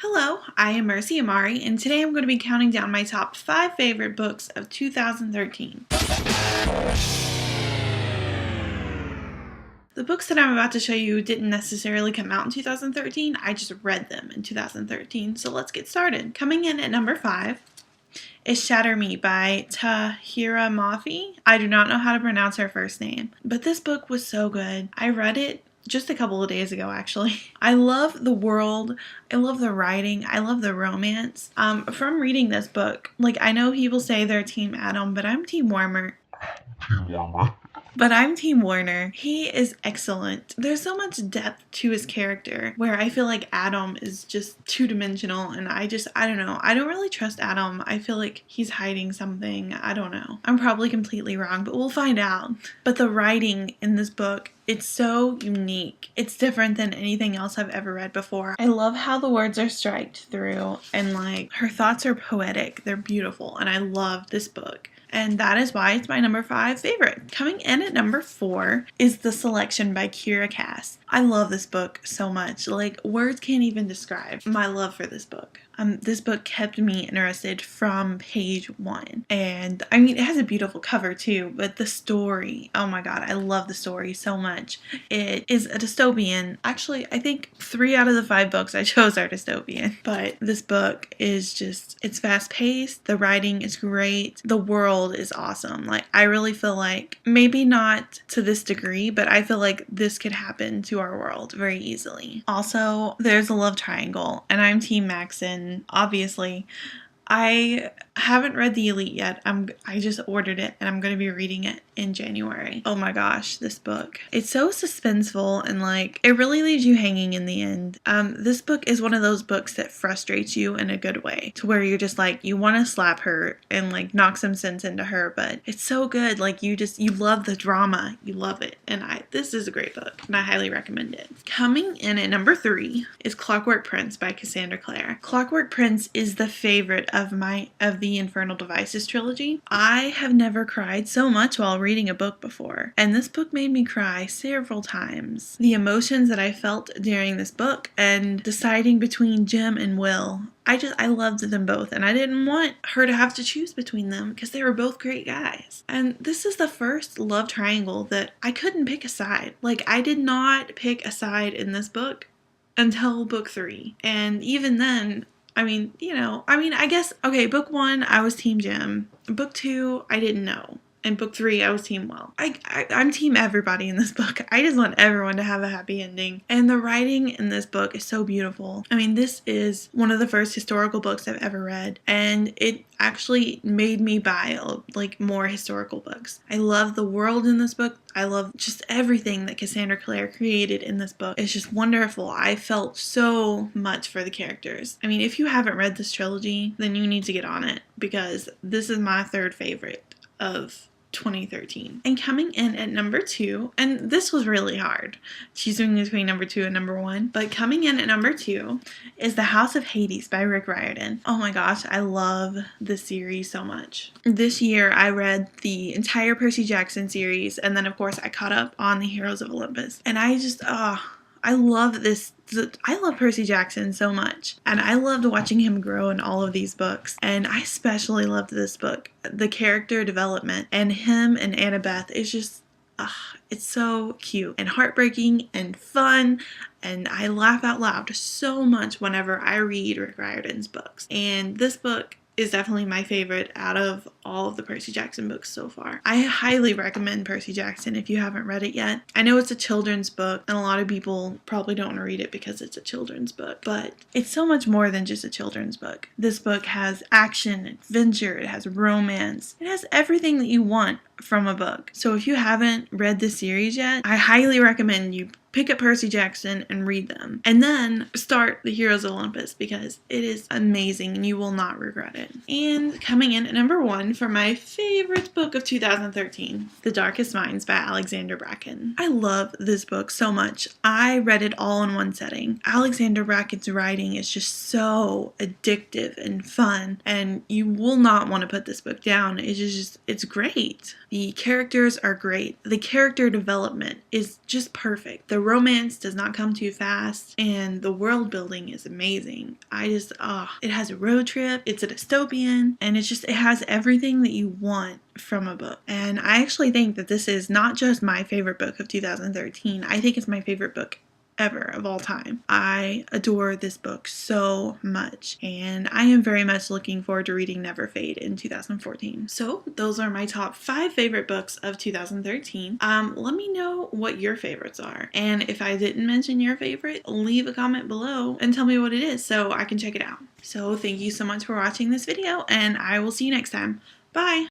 Hello, I am Mercy Amari, and today I'm going to be counting down my top 5 favorite books of 2013. The books that I'm about to show you didn't necessarily come out in 2013, I just read them in 2013, so let's get started. Coming in at number 5 is Shatter Me by Tahira Mafi. I do not know how to pronounce her first name, but this book was so good. I read it just a couple of days ago, actually. I love the world. I love the writing. I love the romance. From reading this book, I know people say they're Team Adam, but I'm Team Warmer. But I'm Team Warner. He is excellent. There's so much depth to his character where I feel like Adam is just two-dimensional, and I don't know. I don't really trust Adam. I feel like he's hiding something. I don't know. I'm probably completely wrong, but we'll find out. But the writing in this book, it's so unique. It's different than anything else I've ever read before. I love how the words are striked through, and her thoughts are poetic. They're beautiful, and I love this book. And that is why it's my number 5 favorite. Coming in at number 4 is The Selection by Kira Cass. I love this book so much. Words can't even describe my love for this book. This book kept me interested from page 1. And it has a beautiful cover too, but the story, oh my god, I love the story so much. It is a dystopian. Actually, I think 3 out of the 5 books I chose are dystopian. But this book is just, it's fast paced. The writing is great. The world is awesome. I really feel like, maybe not to this degree, but I feel like this could happen to our world very easily. Also, there's a love triangle, and I'm Team Maxon, obviously. I haven't read The Elite yet. I just ordered it, and I'm going to be reading it in January. Oh my gosh, this book. It's so suspenseful, and it really leaves you hanging in the end. This book is one of those books that frustrates you in a good way, to where you're just you want to slap her and knock some sense into her, but it's so good. You love the drama. You love it. And this is a great book, and I highly recommend it. Coming in at number 3 is Clockwork Prince by Cassandra Clare. Clockwork Prince is the favorite of the Infernal Devices trilogy. I have never cried so much while reading a book before, and this book made me cry several times. The emotions that I felt during this book and deciding between Jim and Will, I loved them both, and I didn't want her to have to choose between them because they were both great guys. And this is the first love triangle that I couldn't pick a side. I did not pick a side in this book until book 3, and even then, I guess, okay, book 1, I was Team Jim. Book 2, I didn't know. And book 3, I was Team Will. I'm Team everybody in this book. I just want everyone to have a happy ending. And the writing in this book is so beautiful. This is one of the first historical books I've ever read. And it actually made me buy more historical books. I love the world in this book. I love just everything that Cassandra Clare created in this book. It's just wonderful. I felt so much for the characters. If you haven't read this trilogy, then you need to get on it, because this is my 3rd favorite of 2013. And coming in at number 2, and this was really hard, choosing between number 2 and number 1, but coming in at number 2 is The House of Hades by Rick Riordan. Oh my gosh, I love this series so much. This year I read the entire Percy Jackson series, and then of course I caught up on the Heroes of Olympus, and I love this. I love Percy Jackson so much, and I loved watching him grow in all of these books, and I especially loved this book. The character development and him and Annabeth is just, it's so cute and heartbreaking and fun, and I laugh out loud so much whenever I read Rick Riordan's books. And this book is definitely my favorite out of all of the Percy Jackson books so far. I highly recommend Percy Jackson if you haven't read it yet. I know it's a children's book, and a lot of people probably don't want to read it because it's a children's book, but it's so much more than just a children's book. This book has action, adventure, it has romance, it has everything that you want from a book. So if you haven't read this series yet, I highly recommend you pick up Percy Jackson and read them, and then start the Heroes of Olympus, because it is amazing and you will not regret it. And coming in at number 1 for my favorite book of 2013, The Darkest Minds by Alexander Bracken. I love this book so much. I read it all in one setting. Alexander Bracken's writing is just so addictive and fun, and you will not want to put this book down. It's great. The characters are great. The character development is just perfect. The The romance does not come too fast, and the world building is amazing. It has a road trip, it's a dystopian, and it has everything that you want from a book. And I actually think that this is not just my favorite book of 2013, I think it's my favorite book ever of all time. I adore this book so much, and I am very much looking forward to reading Never Fade in 2014. So those are my top 5 favorite books of 2013. Let me know what your favorites are, and if I didn't mention your favorite, leave a comment below and tell me what it is so I can check it out. So thank you so much for watching this video, and I will see you next time. Bye!